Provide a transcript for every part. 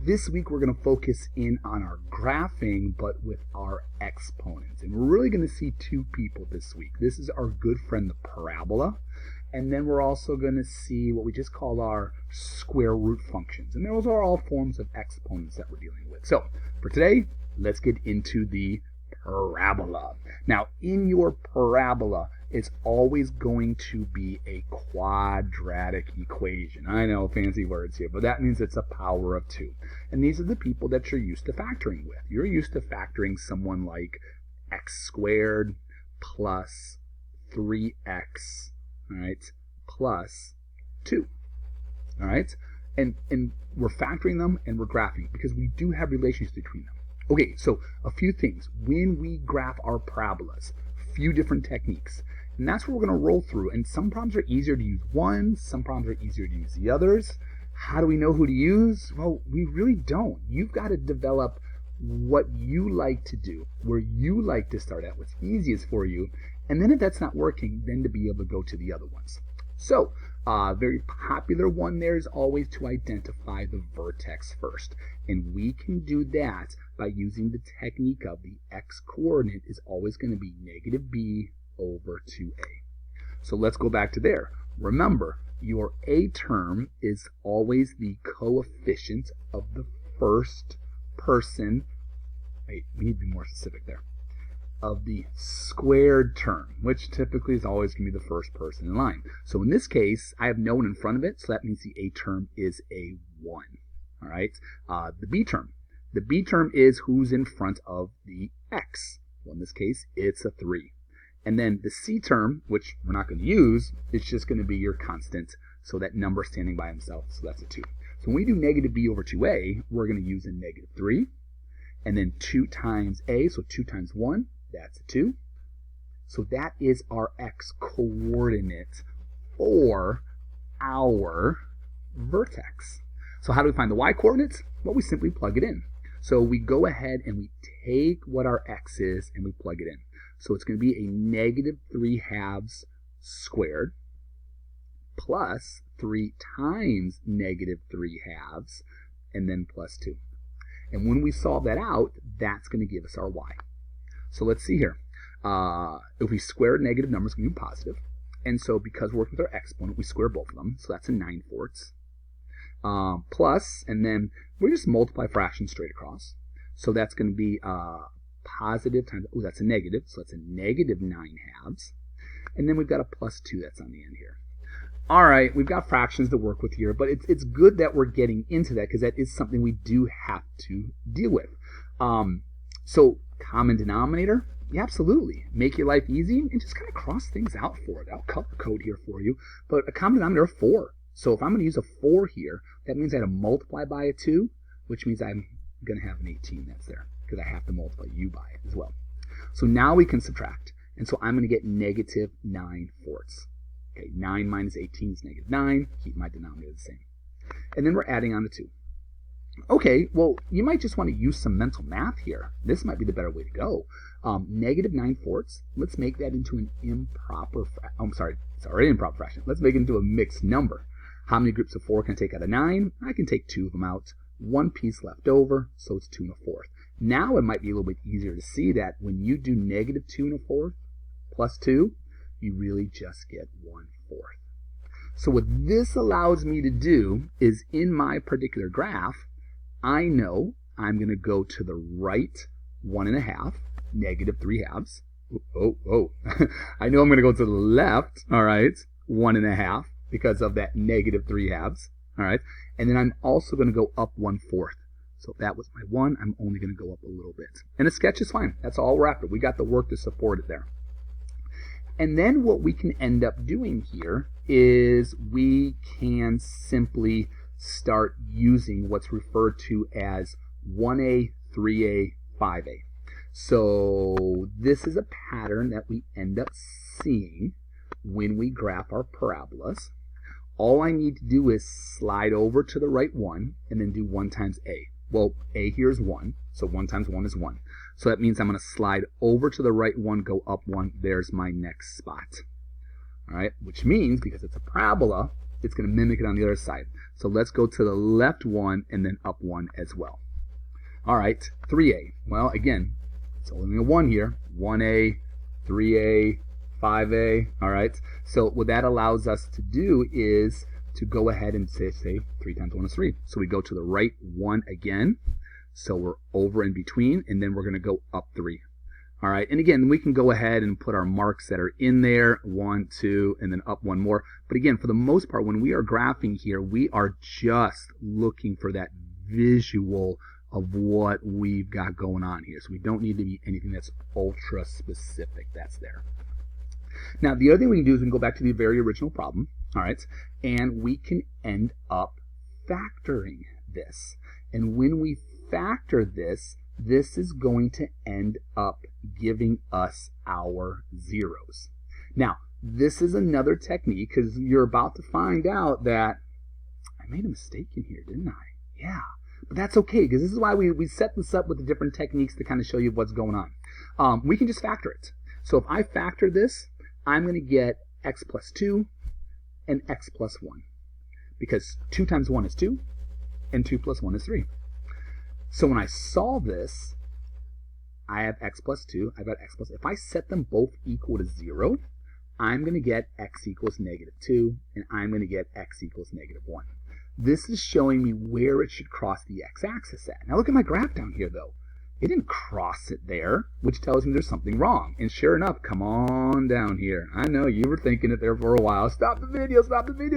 this week we're going to focus in on our graphing, but with our exponents. And we're really going to see two people this week. This is our good friend, the parabola. And then we're also going to see what we just call our square root functions. And those are all forms of exponents that we're dealing with. So for today, let's get into the parabola. Now, in your parabola, it's always going to be a quadratic equation. I know, fancy words here, but that means it's a power of 2. And these are the people that you're used to factoring with. You're used to factoring someone like x squared plus 3x, all right, plus 2. All right? And we're factoring them and we're graphing because we do have relations between them. Okay, so a few things. When we graph our parabolas, a few different techniques. And that's what we're going to roll through. And some problems are easier to use one, some problems are easier to use the others. How do we know who to use? Well, we really don't. You've got to develop what you like to do, where you like to start at, what's easiest for you. And then if that's not working, then to be able to go to the other ones. So, a very popular one there is always to identify the vertex first. And we can do that by using the technique of the x-coordinate is always going to be negative b over 2a. So let's go back to there. Remember, your a term is always the coefficient of the first person. Wait, we need to be more specific there. Of the squared term, which typically is always going to be the first person in line. So in this case, I have no one in front of it, so that means the a term is a 1. All right. The b term. The b term is who's in front of the x. Well, in this case, it's a 3. And then the c term, which we're not going to use, is just going to be your constant, so that number standing by himself, so that's a 2. So when we do negative b over 2a, we're going to use a negative 3. And then 2 times a, so 2 times 1, that's a 2. So that is our x-coordinate for our vertex. So how do we find the y-coordinates? Well, we simply plug it in. So we go ahead and we take what our x is and we plug it in. So it's going to be a negative 3/2 squared plus 3 times negative 3/2 and then plus 2. And when we solve that out, that's going to give us our y. So let's see here. If we square negative numbers, it's going to be positive. And so because we're working with our exponent, we square both of them. So that's a 9/4. Plus, and then we just multiply fractions straight across. So that's going to be positive times, oh, that's a negative. So that's a negative 9/2. And then we've got a plus 2 that's on the end here. All right, we've got fractions to work with here, but it's good that we're getting into that because that is something we do have to deal with. So common denominator, yeah, absolutely. Make your life easy and just kind of cross things out for it. I'll color code here for you, but a common denominator of 4. So if I'm going to use a 4 here, that means I have to multiply by a 2, which means I'm going to have an 18 that's there because I have to multiply u by it as well. So now we can subtract, and so I'm going to get negative 9/4. Okay, 9 minus 18 is negative 9. Keep my denominator the same. And then we're adding on the 2. Okay, well, you might just want to use some mental math here. This might be the better way to go. Negative 9/4, let's make that into an improper it's already an improper fraction. Let's make it into a mixed number. How many groups of 4 can I take out of 9? I can take 2 of them out. 1 piece left over, so it's 2 1/4. Now it might be a little bit easier to see that when you do negative 2 1/4 plus 2, you really just get 1/4. So what this allows me to do is in my particular graph, I know I'm going to go to the right 1.5, negative 3/2. Oh. I know I'm going to go to the left, all right, 1.5 because of that negative 3/2, all right. And then I'm also going to go up 1/4. So if that was my 1, I'm only going to go up a little bit. And a sketch is fine. That's all we're after. We got the work to support it there. And then what we can end up doing here is we can simply start using what's referred to as 1a, 3a, 5a. So this is a pattern that we end up seeing when we graph our parabolas. All I need to do is slide over to the right one and then do 1 times a. Well, a here is 1, so 1 times 1 is 1. So that means I'm going to slide over to the right one, go up 1. There's my next spot. All right, which means because it's a parabola, it's going to mimic it on the other side. So let's go to the left one and then up one as well. All right, 3a. Well, again, it's only a 1 here. 1a, 3a, 5a. All right. So what that allows us to do is to go ahead and say 3 times 1 is 3. So we go to the right 1 again. So we're over in between, and then we're going to go up 3. All right, and again, we can go ahead and put our marks that are in there, 1, 2, and then up 1 more. But again, for the most part, when we are graphing here, we are just looking for that visual of what we've got going on here. So we don't need to be anything that's ultra specific. That's there. Now, the other thing we can do is we can go back to the very original problem, all right, and we can end up factoring this. And when we factor this, this is going to end up giving us our zeros. Now, this is another technique because you're about to find out that I made a mistake in here, didn't I? Yeah, but that's okay because this is why we set this up with the different techniques to kind of show you what's going on. We can just factor it. So if I factor this, I'm going to get x plus 2 and x plus 1 because 2 times 1 is 2 and 2 plus 1 is 3. So when I solve this, I have x plus 2, I've got x plus, if I set them both equal to 0, I'm going to get x equals negative 2, and I'm going to get x equals negative 1. This is showing me where it should cross the x-axis at. Now look at my graph down here, though. It didn't cross it there, which tells me there's something wrong. And sure enough, come on down here. I know you were thinking it there for a while. Stop the video,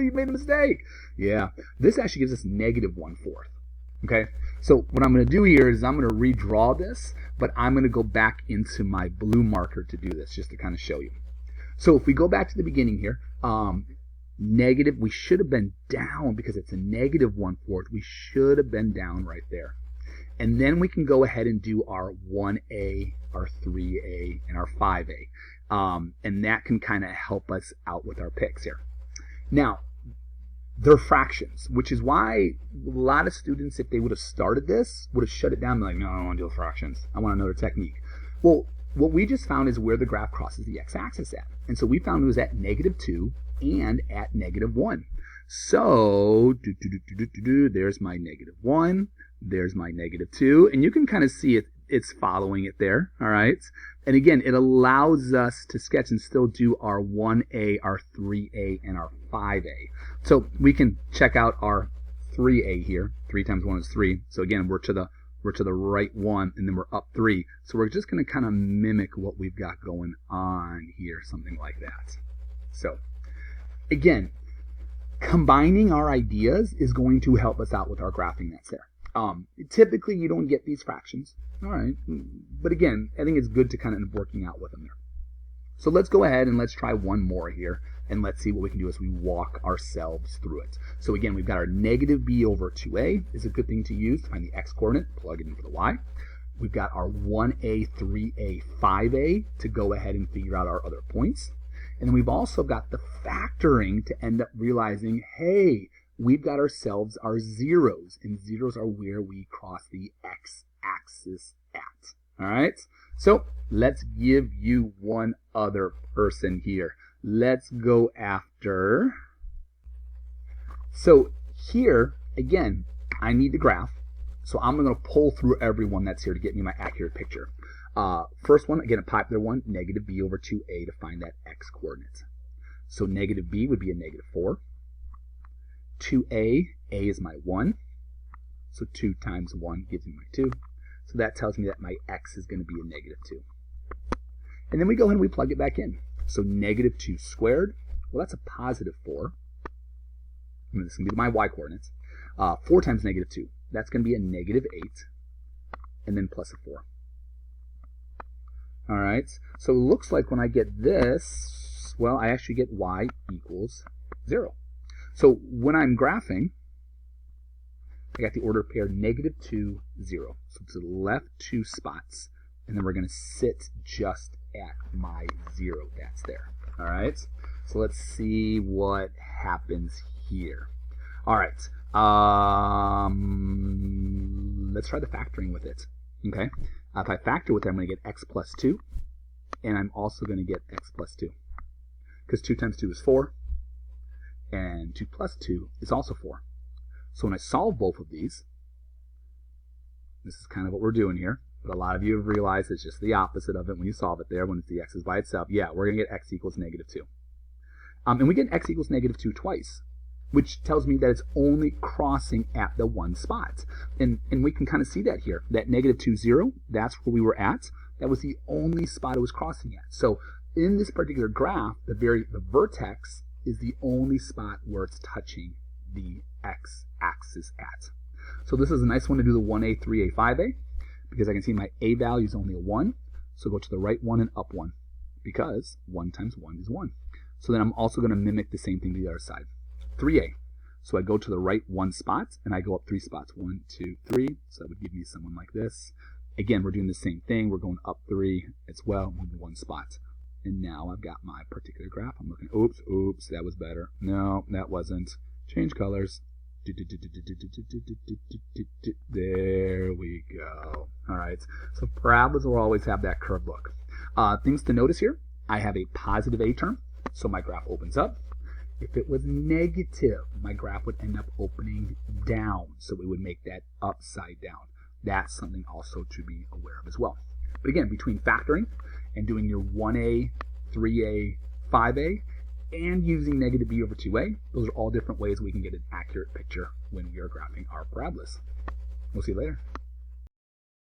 you made a mistake. Yeah, this actually gives us negative 1/4. Okay, so what I'm going to do here is I'm going to redraw this, but I'm going to go back into my blue marker to do this, just to kind of show you. So if we go back to the beginning here, negative, we should have been down because it's a negative 1/4. We should have been down right there. And then we can go ahead and do our 1a, our 3a, and our 5a. And that can kind of help us out with our picks here. Now, they're fractions, which is why a lot of students, if they would have started this, would have shut it down and be like, no, I don't want to deal with fractions. I want another technique. Well, what we just found is where the graph crosses the x-axis at. And so we found it was at negative 2 and at negative 1. So, there's my negative 1, there's my negative 2, and you can kind of see it's following it there, all right? And again, it allows us to sketch and still do our 1a, our 3a, and our 5a. So we can check out our 3a here. 3 times 1 is 3. So again, we're to the right 1, and then we're up 3. So we're just going to kind of mimic what we've got going on here, something like that. So again, combining our ideas is going to help us out with our graphing that's there. Typically, you don't get these fractions. All right. But again, I think it's good to kind of end up working out with them there. So let's go ahead and let's try one more here. And let's see what we can do as we walk ourselves through it. So again, we've got our negative b over 2a is a good thing to use to find the x-coordinate, plug it in for the y. We've got our 1a, 3a, 5a to go ahead and figure out our other points. And then we've also got the factoring to end up realizing, hey, we've got ourselves our zeros, and zeros are where we cross the x-axis at. All right? So let's give you one other person here. Let's go after. So here, again, I need the graph. So I'm going to pull through everyone that's here to get me my accurate picture. First one, again, a popular one, negative b over 2a to find that x-coordinate. So negative b would be a negative 4. 2a, a is my 1. So 2 times 1 gives me my 2. So that tells me that my x is going to be a negative 2. And then we go ahead and we plug it back in. So negative 2 squared, well, that's a positive 4. And this is going to be my y-coordinates. 4 times negative 2, that's going to be a negative 8. And then plus a 4. All right, so it looks like when I get this, well, I actually get y equals 0. So when I'm graphing, I got the order pair negative 2, 0. So to the left 2 spots, and then we're going to sit just at my 0 that's there. All right, so let's see what happens here. All right, let's try the factoring with it. Okay, if I factor with it, I'm going to get x plus 2, and I'm also going to get x plus 2, because 2 times 2 is 4, and 2 plus 2 is also 4. So when I solve both of these, this is kind of what we're doing here, but a lot of you have realized it's just the opposite of it when you solve it there, when it's the x's by itself. Yeah, we're going to get x equals negative 2. And we get x equals negative 2 twice, which tells me that it's only crossing at the one spot. And we can kind of see that here. That negative 2, 0, that's where we were at. That was the only spot it was crossing at. So in this particular graph, the vertex is the only spot where it's touching the x-axis at. So this is a nice one to do the 1a, 3a, 5a, because I can see my a value is only a 1. So go to the right 1 and up 1, because 1 times 1 is 1. So then I'm also going to mimic the same thing to the other side. 3a. So I go to the right 1 spot, and I go up 3 spots. 1, 2, 3. So that would give me someone like this. Again, we're doing the same thing. We're going up 3 as well, moving 1 spot. And now I've got my particular graph. I'm looking, oops, that was better. No, that wasn't. Change colors. There we go. All right. So parabolas will always have that curved look. Things to notice here. I have a positive a term, so my graph opens up. If it was negative, my graph would end up opening down, so we would make that upside down. That's something also to be aware of as well. But again, between factoring and doing your 1a, 3a, 5a, and using negative b over 2a, those are all different ways we can get an accurate picture when we are graphing our parabolas. We'll see you later.